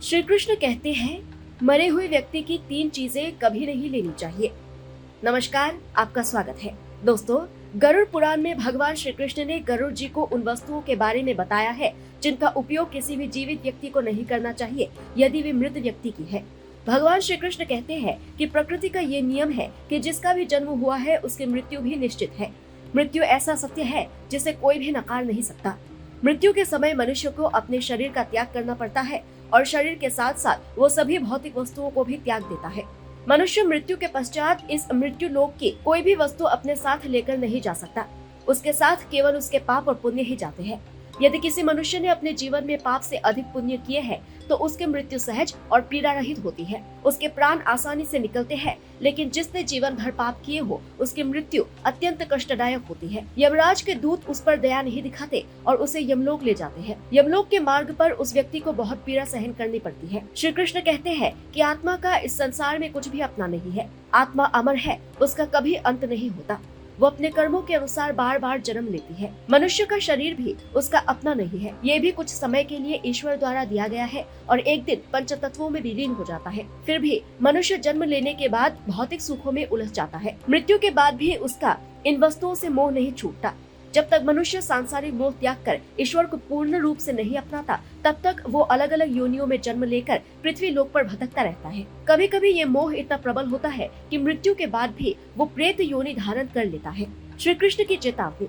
श्री कृष्ण कहते हैं, मरे हुए व्यक्ति की 3 चीजें कभी नहीं लेनी चाहिए। नमस्कार, आपका स्वागत है। दोस्तों, गरुड़ पुराण में भगवान श्री कृष्ण ने गरुड़ जी को उन वस्तुओं के बारे में बताया है जिनका उपयोग किसी भी जीवित व्यक्ति को नहीं करना चाहिए यदि वे मृत व्यक्ति की है। भगवान श्री कृष्ण कहते हैं कि प्रकृति का ये नियम है कि जिसका भी जन्म हुआ है उसकी मृत्यु भी निश्चित है। मृत्यु ऐसा सत्य है जिसे कोई भी नकार नहीं सकता। मृत्यु के समय मनुष्य को अपने शरीर का त्याग करना पड़ता है और शरीर के साथ साथ वो सभी भौतिक वस्तुओं को भी त्याग देता है। मनुष्य मृत्यु के पश्चात इस मृत्यु लोक की कोई भी वस्तु अपने साथ लेकर नहीं जा सकता। उसके साथ केवल उसके पाप और पुण्य ही जाते हैं। यदि किसी मनुष्य ने अपने जीवन में पाप से अधिक पुण्य किए हैं तो उसकी मृत्यु सहज और पीड़ा रहित होती है। उसके प्राण आसानी से निकलते हैं, लेकिन जिसने जीवन भर पाप किए हो उसकी मृत्यु अत्यंत कष्टदायक होती है। यमराज के दूत उस पर दया नहीं दिखाते और उसे यमलोक ले जाते हैं। यमलोक के मार्ग पर उस व्यक्ति को बहुत पीड़ा सहन करनी पड़ती है। श्री कृष्ण कहते हैं कि आत्मा का इस संसार में कुछ भी अपना नहीं है। आत्मा अमर है, उसका कभी अंत नहीं होता। वो अपने कर्मों के अनुसार बार बार जन्म लेती है। मनुष्य का शरीर भी उसका अपना नहीं है। ये भी कुछ समय के लिए ईश्वर द्वारा दिया गया है और एक दिन पंचतत्वों में विलीन हो जाता है। फिर भी मनुष्य जन्म लेने के बाद भौतिक सुखों में उलझ जाता है। मृत्यु के बाद भी उसका इन वस्तुओं से मोह नहीं छूटता। जब तक मनुष्य सांसारिक मोह त्याग कर ईश्वर को पूर्ण रूप से नहीं अपनाता, तब तक वो अलग अलग योनियों में जन्म लेकर पृथ्वी लोक पर भटकता रहता है। कभी कभी ये मोह इतना प्रबल होता है कि मृत्यु के बाद भी वो प्रेत योनि धारण कर लेता है। श्री कृष्ण की चेतावनी,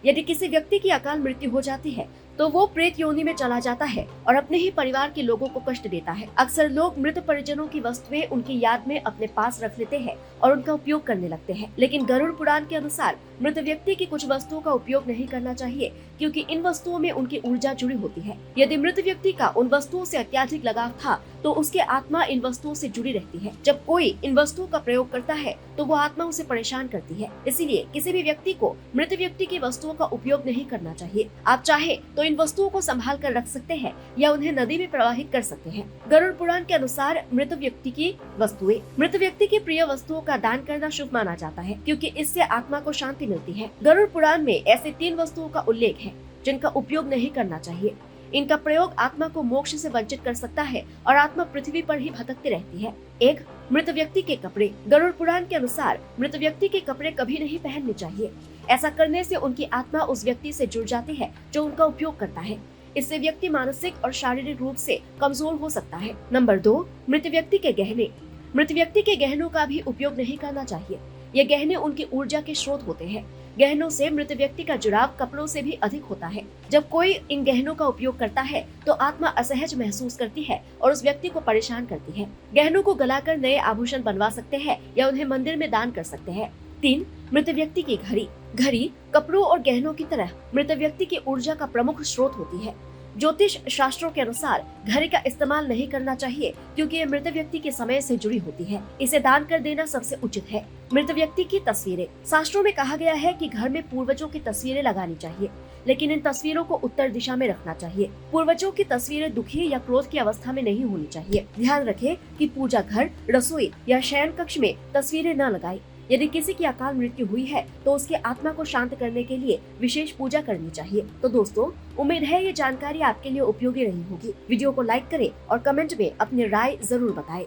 यदि किसी व्यक्ति की अकाल मृत्यु हो जाती है तो वो प्रेत योनि में चला जाता है और अपने ही परिवार के लोगों को कष्ट देता है। अक्सर लोग मृत परिजनों की वस्तुएं उनकी याद में अपने पास रख लेते हैं और उनका उपयोग करने लगते हैं, लेकिन गरुड़ पुराण के अनुसार मृत व्यक्ति की कुछ वस्तुओं का उपयोग नहीं करना चाहिए क्योंकि इन वस्तुओं में उनकी ऊर्जा जुड़ी होती है। यदि मृत व्यक्ति का उन वस्तुओं से अत्यधिक लगाव था तो उसकी आत्मा इन वस्तुओं से जुड़ी रहती है। जब कोई इन वस्तुओं का प्रयोग करता है तो वो आत्मा उसे परेशान करती है। इसीलिए किसी भी व्यक्ति को मृत व्यक्ति की वस्तुओं का उपयोग नहीं करना चाहिए। आप चाहे तो इन वस्तुओं को संभाल कर रख सकते हैं या उन्हें नदी में प्रवाहित कर सकते हैं। गरुड़ पुराण के अनुसार मृत व्यक्ति की वस्तुएं, मृत व्यक्ति की प्रिय वस्तुओं का दान करना शुभ माना जाता है क्योंकि इससे आत्मा को शांति मिलती है। गरुड़ पुराण में ऐसे 3 वस्तुओं का उल्लेख है जिनका उपयोग नहीं करना चाहिए। इनका प्रयोग आत्मा को मोक्ष से वंचित कर सकता है और आत्मा पृथ्वी पर ही भटकती रहती है। 1. मृत व्यक्ति के कपड़े। गरुड़ पुराण के अनुसार मृत व्यक्ति के कपड़े कभी नहीं पहनने चाहिए। ऐसा करने से उनकी आत्मा उस व्यक्ति से जुड़ जाती है जो उनका उपयोग करता है। इससे व्यक्ति मानसिक और शारीरिक रूप से कमजोर हो सकता है। नंबर 2. मृत व्यक्ति के गहने। मृत व्यक्ति के गहनों का भी उपयोग नहीं करना चाहिए। ये गहने उनकी ऊर्जा के स्रोत होते हैं। गहनों से मृत व्यक्ति का जुड़ाव कपड़ों से भी अधिक होता है। जब कोई इन गहनों का उपयोग करता है तो आत्मा असहज महसूस करती है और उस व्यक्ति को परेशान करती है। गहनों को गलाकर नए आभूषण बनवा सकते हैं या उन्हें मंदिर में दान कर सकते हैं। 3. मृत व्यक्ति की घड़ी। घड़ी कपड़ों और गहनों की तरह मृत व्यक्ति की ऊर्जा का प्रमुख स्रोत होती है। ज्योतिष शास्त्रों के अनुसार घड़ी का इस्तेमाल नहीं करना चाहिए क्योंकि ये मृत व्यक्ति के समय से जुड़ी होती है। इसे दान कर देना सबसे उचित है। मृत व्यक्ति की तस्वीरें। शास्त्रों में कहा गया है कि घर में पूर्वजों की तस्वीरें लगानी चाहिए, लेकिन इन तस्वीरों को उत्तर दिशा में रखना चाहिए। पूर्वजों की तस्वीरें दुखी या क्रोध की अवस्था में नहीं होनी चाहिए। ध्यान रखें कि पूजा घर, रसोई या शयन कक्ष में तस्वीरें न लगाएं। यदि किसी की अकाल मृत्यु हुई है तो उसकी आत्मा को शांत करने के लिए विशेष पूजा करनी चाहिए। तो दोस्तों, उम्मीद है ये जानकारी आपके लिए उपयोगी रही होगी। वीडियो को लाइक करें और कमेंट में अपनी राय जरूर बताएं।